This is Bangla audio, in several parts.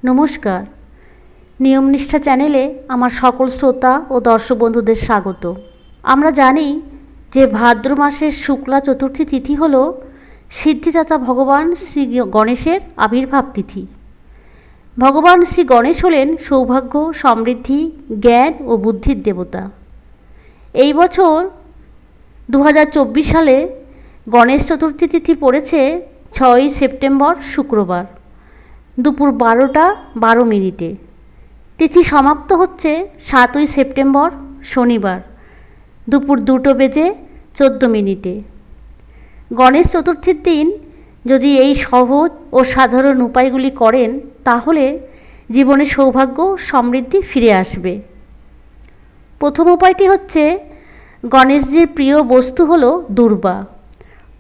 নমস্কার। নিয়মনিষ্ঠা চ্যানেলে আমার সকল শ্রোতা ও দর্শক বন্ধুদের স্বাগত। আমরা জানি যে ভাদ্র মাসের শুক্লা চতুর্থী তিথি হল সিদ্ধিদাতা ভগবান শ্রী গণেশের আবির্ভাব তিথি। ভগবান শ্রী গণেশ হলেন সৌভাগ্য, সমৃদ্ধি, জ্ঞান ও বুদ্ধির দেবতা। এই বছর 2024 সালে গণেশ চতুর্থী তিথি পড়েছে 6ই সেপ্টেম্বর শুক্রবার দুপুর 12:12। তিথি সমাপ্ত হচ্ছে 7ই সেপ্টেম্বর শনিবার দুপুর 2:14। গণেশ চতুর্থীর দিন যদি এই সহজ ও সাধারণ উপায়গুলি করেন তাহলে জীবনে সৌভাগ্য সমৃদ্ধি ফিরে আসবে। প্রথম উপায়টি হচ্ছে, গণেশজির প্রিয় বস্তু হলো দূর্বা।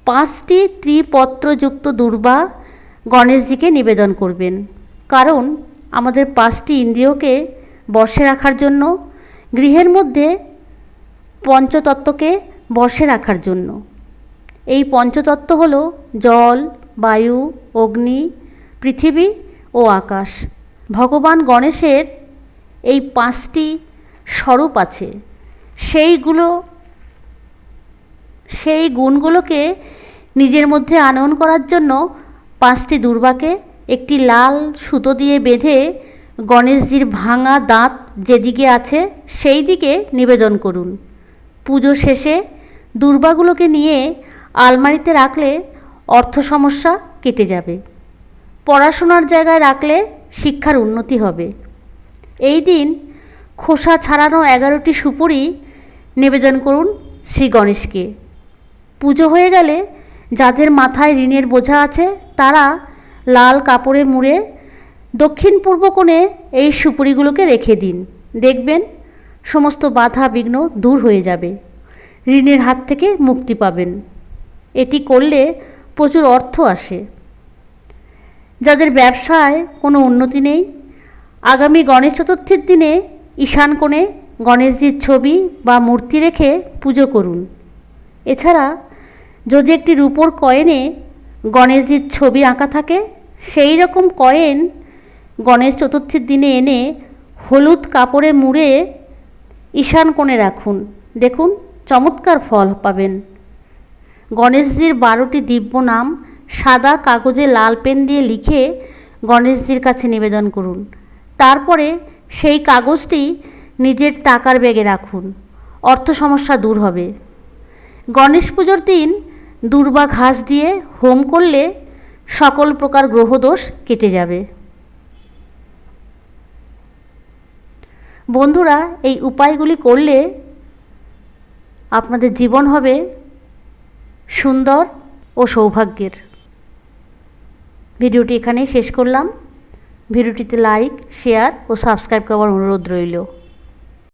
5টি ত্রিপত্রযুক্ত দূর্বা গণেশজিকে নিবেদন করবেন। কারণ আমাদের 5টি ইন্দ্রিয়কে বশে রাখার জন্য, গৃহের মধ্যে পঞ্চতত্ত্বকে বশে রাখার জন্য। এই পঞ্চতত্ত্ব হলো জল, বায়ু, অগ্নি, পৃথিবী ও আকাশ। ভগবান গণেশের এই 5টি স্বরূপ আছে। সেই গুণগুলোকে নিজের মধ্যে আনয়ন করার জন্য 5টি দূর্বাকে একটি লাল সুতো দিয়ে বেঁধে গণেশজির ভাঙা দাঁত যেদিকে আছে সেই দিকে নিবেদন করুন। পুজো শেষে দূর্বাগুলোকে নিয়ে আলমারিতে রাখলে অর্থ সমস্যা কেটে যাবে। পড়াশোনার জায়গায় রাখলে শিক্ষার উন্নতি হবে। এই দিন খোসা ছাড়ানো 11টি সুপুরি নিবেদন করুন শ্রী গণেশকে। পুজো হয়ে গেলে যাদের মাথায় ঋণের বোঝা আছে তারা লাল কাপড়ে মুড়ে দক্ষিণ পূর্ব কোণে এই সুপুরিগুলোকে রেখে দিন। দেখবেন সমস্ত বাধা বিঘ্ন দূর হয়ে যাবে, ঋণের হাত থেকে মুক্তি পাবেন। এটি করলে প্রচুর অর্থ আসে। যাদের ব্যবসায় কোনো উন্নতি নেই, আগামী গণেশ চতুর্থীর দিনে ঈশান কোণে গণেশজির ছবি বা মূর্তি রেখে পুজো করুন। এছাড়া যদি একটি রূপোর কয়েনে গণেশজির ছবি আঁকা থাকে, সেই রকম কয়েন গণেশ চতুর্থীর দিনে এনে হলুদ কাপড়ে মুড়ে ঈশান কোণে রাখুন। দেখুন চমৎকার ফল পাবেন। গণেশজির 12টি দিব্য নাম সাদা কাগজে লাল পেন দিয়ে লিখে গণেশজির কাছে নিবেদন করুন। তারপরে সেই কাগজটি নিজের টাকার ব্যাগে রাখুন। অর্থ সমস্যা দূর হবে। গণেশ পুজোর দিন দূর্বা ঘাস দিয়ে হোম করলে সকল প্রকার গ্রহদোষ কেটে যাবে। বন্ধুরা, এই উপায়গুলি করলে আপনাদের জীবন হবে সুন্দর ও সৌভাগ্যের। ভিডিওটি এখানেই শেষ করলাম। ভিডিওটিতে লাইক, শেয়ার ও সাবস্ক্রাইব করার অনুরোধ রইল।